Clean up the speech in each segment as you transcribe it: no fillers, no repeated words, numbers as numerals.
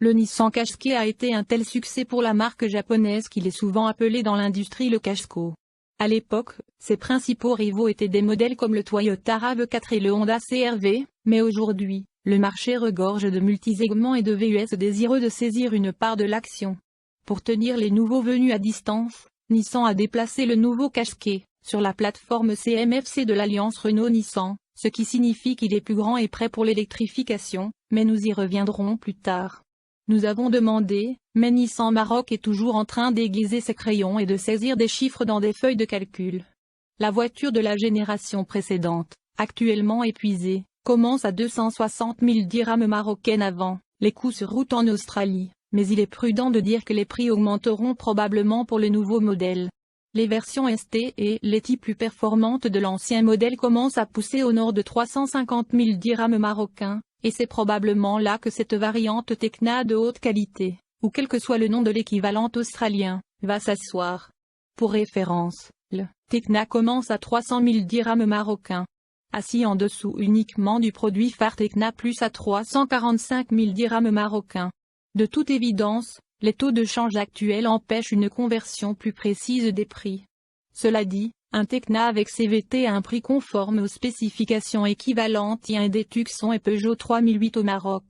Le Nissan Qashqai a été un tel succès pour la marque japonaise qu'il est souvent appelé dans l'industrie le Qashqai. À l'époque, ses principaux rivaux étaient des modèles comme le Toyota RAV4 et le Honda CR-V, mais aujourd'hui, le marché regorge de multisegments et de VUS désireux de saisir une part de l'action. Pour tenir les nouveaux venus à distance, Nissan a déplacé le nouveau Qashqai sur la plateforme CMF-C de l'alliance Renault-Nissan, ce qui signifie qu'il est plus grand et prêt pour l'électrification, mais nous y reviendrons plus tard. Nous avons demandé, mais Nissan Maroc est toujours en train d'aiguiser ses crayons et de saisir des chiffres dans des feuilles de calcul. La voiture de la génération précédente, actuellement épuisée, commence à 260 000 dirhams marocaines avant les coûts sur route en Australie, mais il est prudent de dire que les prix augmenteront probablement pour le nouveau modèle. Les versions ST et les types plus performantes de l'ancien modèle commencent à pousser au nord de 350 000 dirhams marocains. Et c'est probablement là que cette variante Tecna de haute qualité, ou quel que soit le nom de l'équivalent australien, va s'asseoir. Pour référence, le Tecna commence à 300 000 dirhams marocains. Assis en dessous uniquement du produit phare Tecna Plus à 345 000 dirhams marocains. De toute évidence, les taux de change actuels empêchent une conversion plus précise des prix. Cela dit, un Tecna avec CVT à un prix conforme aux spécifications équivalentes y a un des Tucson et Peugeot 3008 au Maroc.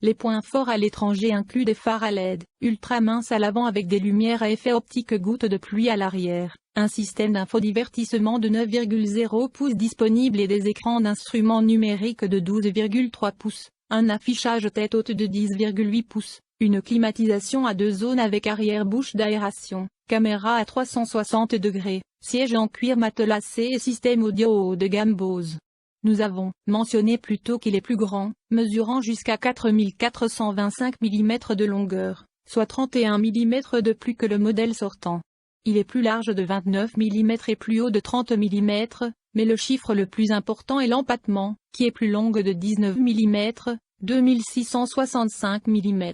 Les points forts à l'étranger incluent des phares à LED, ultra minces à l'avant avec des lumières à effet optique gouttes de pluie à l'arrière, un système d'infodivertissement de 9,0 pouces disponible et des écrans d'instruments numériques de 12,3 pouces, un affichage tête haute de 10,8 pouces, une climatisation à 2 zones avec arrière-bouche d'aération, caméra à 360 degrés. Siège en cuir matelassé et système audio haut de gamme Bose. Nous avons mentionné plus tôt qu'il est plus grand, mesurant jusqu'à 4425 mm de longueur, soit 31 mm de plus que le modèle sortant. Il est plus large de 29 mm et plus haut de 30 mm, mais le chiffre le plus important est l'empattement, qui est plus longue de 19 mm, 2665 mm.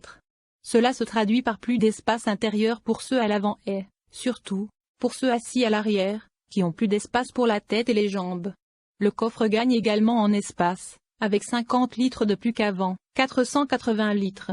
Cela se traduit par plus d'espace intérieur pour ceux à l'avant et, surtout, pour ceux assis à l'arrière, qui ont plus d'espace pour la tête et les jambes. Le coffre gagne également en espace, avec 50 litres de plus qu'avant, 480 litres.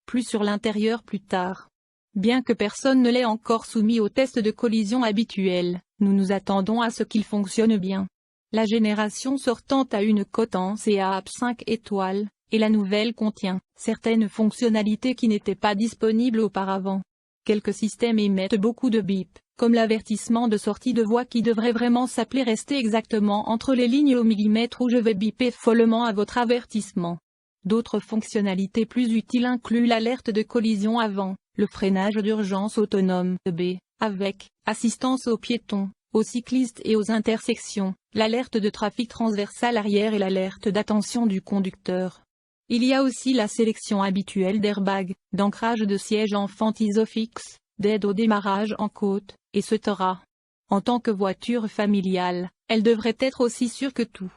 Plus sur l'intérieur plus tard. Bien que personne ne l'ait encore soumis au test de collision habituel, nous nous attendons à ce qu'il fonctionne bien. La génération sortante a une cote en CAAP 5 étoiles, et la nouvelle contient certaines fonctionnalités qui n'étaient pas disponibles auparavant. Quelques systèmes émettent beaucoup de bips, comme l'avertissement de sortie de voie qui devrait vraiment s'appeler rester exactement entre les lignes au millimètre où je vais biper follement à votre avertissement. D'autres fonctionnalités plus utiles incluent l'alerte de collision avant, le freinage d'urgence autonome B, avec assistance aux piétons, aux cyclistes et aux intersections, l'alerte de trafic transversal arrière et l'alerte d'attention du conducteur. Il y a aussi la sélection habituelle d'airbags, d'ancrage de siège enfant Isofix, d'aide au démarrage en côte, etc. En tant que voiture familiale, elle devrait être aussi sûre que tout.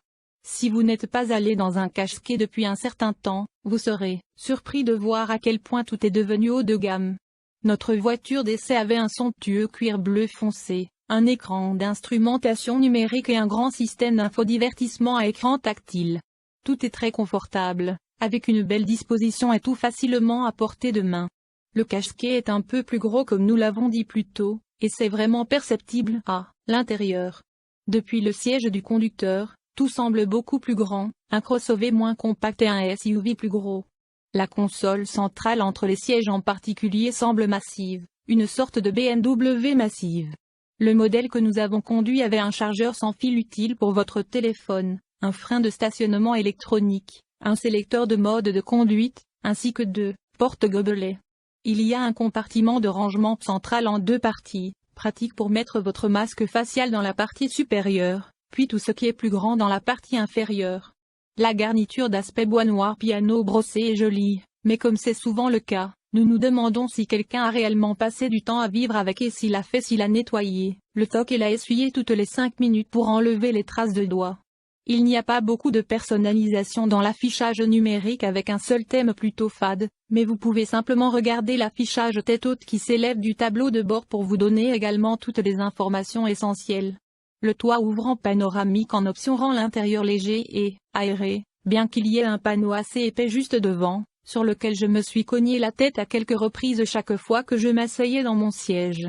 Si vous n'êtes pas allé dans un Qashqai depuis un certain temps, vous serez surpris de voir à quel point tout est devenu haut de gamme. Notre voiture d'essai avait un somptueux cuir bleu foncé, un écran d'instrumentation numérique et un grand système d'infodivertissement à écran tactile. Tout est très confortable, avec une belle disposition et tout facilement à portée de main. Le Qashqai est un peu plus gros comme nous l'avons dit plus tôt, et c'est vraiment perceptible à l'intérieur. Depuis le siège du conducteur, tout semble beaucoup plus grand, un crossover moins compact et un SUV plus gros. La console centrale entre les sièges en particulier semble massive, une sorte de BMW massive. Le modèle que nous avons conduit avait un chargeur sans fil utile pour votre téléphone, un frein de stationnement électronique, un sélecteur de mode de conduite, ainsi que 2 portes gobelets. Il y a un compartiment de rangement central en 2 parties, pratique pour mettre votre masque facial dans la partie supérieure, puis tout ce qui est plus grand dans la partie inférieure. La garniture d'aspect bois noir piano brossé est jolie, mais comme c'est souvent le cas, nous nous demandons si quelqu'un a réellement passé du temps à vivre avec et s'il l'a nettoyé, le toc et l'a essuyé toutes les 5 minutes pour enlever les traces de doigts. Il n'y a pas beaucoup de personnalisation dans l'affichage numérique avec un seul thème plutôt fade, mais vous pouvez simplement regarder l'affichage tête haute qui s'élève du tableau de bord pour vous donner également toutes les informations essentielles. Le toit ouvrant panoramique en option rend l'intérieur léger et aéré, bien qu'il y ait un panneau assez épais juste devant, sur lequel je me suis cogné la tête à quelques reprises chaque fois que je m'asseyais dans mon siège.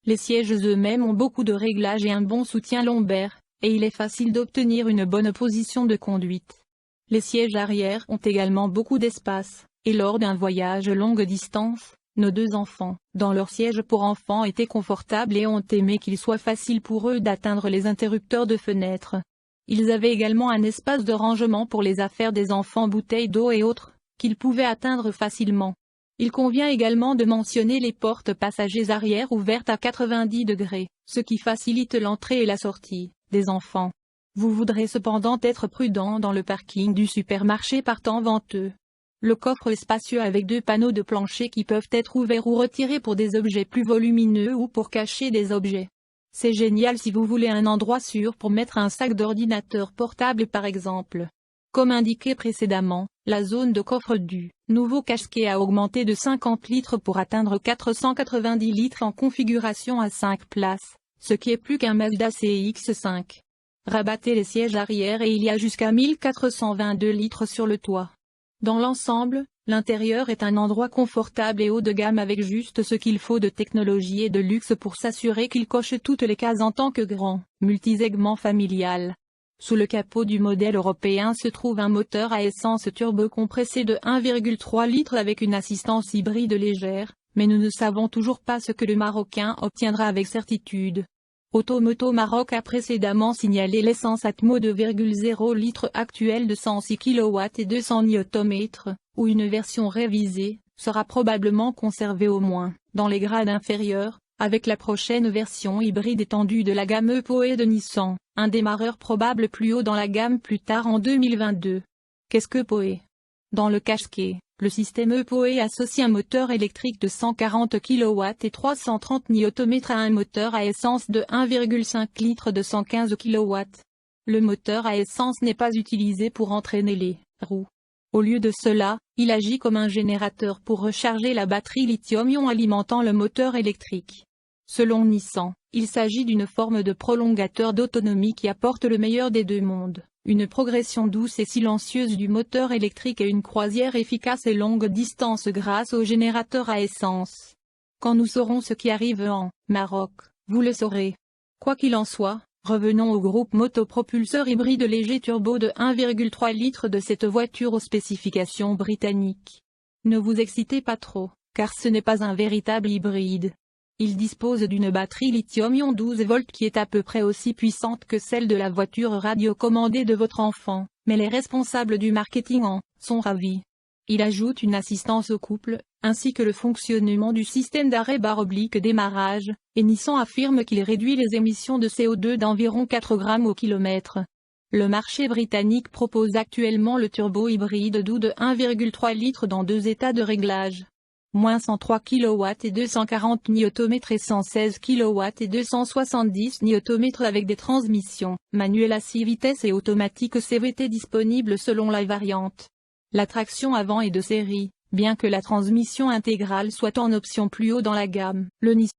Les sièges eux-mêmes ont beaucoup de réglages et un bon soutien lombaire, et il est facile d'obtenir une bonne position de conduite. Les sièges arrière ont également beaucoup d'espace, et lors d'un voyage longue distance, nos deux enfants, dans leur siège pour enfants, étaient confortables et ont aimé qu'il soit facile pour eux d'atteindre les interrupteurs de fenêtres. Ils avaient également un espace de rangement pour les affaires des enfants, bouteilles d'eau et autres, qu'ils pouvaient atteindre facilement. Il convient également de mentionner les portes passagers arrière ouvertes à 90 degrés, ce qui facilite l'entrée et la sortie des enfants. Vous voudrez cependant être prudent dans le parking du supermarché par temps venteux. Le coffre est spacieux avec deux panneaux de plancher qui peuvent être ouverts ou retirés pour des objets plus volumineux ou pour cacher des objets. C'est génial si vous voulez un endroit sûr pour mettre un sac d'ordinateur portable par exemple. Comme indiqué précédemment, la zone de coffre du nouveau Qashqai a augmenté de 50 litres pour atteindre 490 litres en configuration à 5 places, ce qui est plus qu'un Mazda CX-5. Rabattez les sièges arrière et il y a jusqu'à 1422 litres sur le toit. Dans l'ensemble, l'intérieur est un endroit confortable et haut de gamme avec juste ce qu'il faut de technologie et de luxe pour s'assurer qu'il coche toutes les cases en tant que grand multisegment familial. Sous le capot du modèle européen se trouve un moteur à essence turbo-compressé de 1,3 litres avec une assistance hybride légère, mais nous ne savons toujours pas ce que le Marocain obtiendra avec certitude. Automoto Maroc a précédemment signalé l'essence Atmo 2,0 litres actuelle de 106 kW et 200 Nm, ou une version révisée, sera probablement conservée au moins dans les grades inférieurs, avec la prochaine version hybride étendue de la gamme e-POE de Nissan, un démarreur probable plus haut dans la gamme plus tard en 2022. Qu'est-ce que POE? Dans le Qashqai, le système e-POE associe un moteur électrique de 140 kW et 330 Nm à un moteur à essence de 1,5 litres de 115 kW. Le moteur à essence n'est pas utilisé pour entraîner les roues. Au lieu de cela, il agit comme un générateur pour recharger la batterie lithium-ion alimentant le moteur électrique. Selon Nissan, il s'agit d'une forme de prolongateur d'autonomie qui apporte le meilleur des deux mondes, une progression douce et silencieuse du moteur électrique et une croisière efficace et longue distance grâce au générateur à essence. Quand nous saurons ce qui arrive en Maroc, vous le saurez. Quoi qu'il en soit, revenons au groupe motopropulseur hybride léger turbo de 1,3 litres de cette voiture aux spécifications britanniques. Ne vous excitez pas trop, car ce n'est pas un véritable hybride. Il dispose d'une batterie lithium-ion 12 volts qui est à peu près aussi puissante que celle de la voiture radiocommandée de votre enfant, mais les responsables du marketing en sont ravis. Il ajoute une assistance au couple, ainsi que le fonctionnement du système d'arrêt/démarrage, et Nissan affirme qu'il réduit les émissions de CO2 d'environ 4 grammes au kilomètre. Le marché britannique propose actuellement le turbo hybride doux de 1,3 litres dans deux états de réglage. Moins 103 kW et 240 Nm et 116 kW et 270 Nm avec des transmissions manuelles à 6 vitesses et automatiques CVT disponibles selon la variante. La traction avant est de série, bien que la transmission intégrale soit en option plus haut dans la gamme. Le Nissan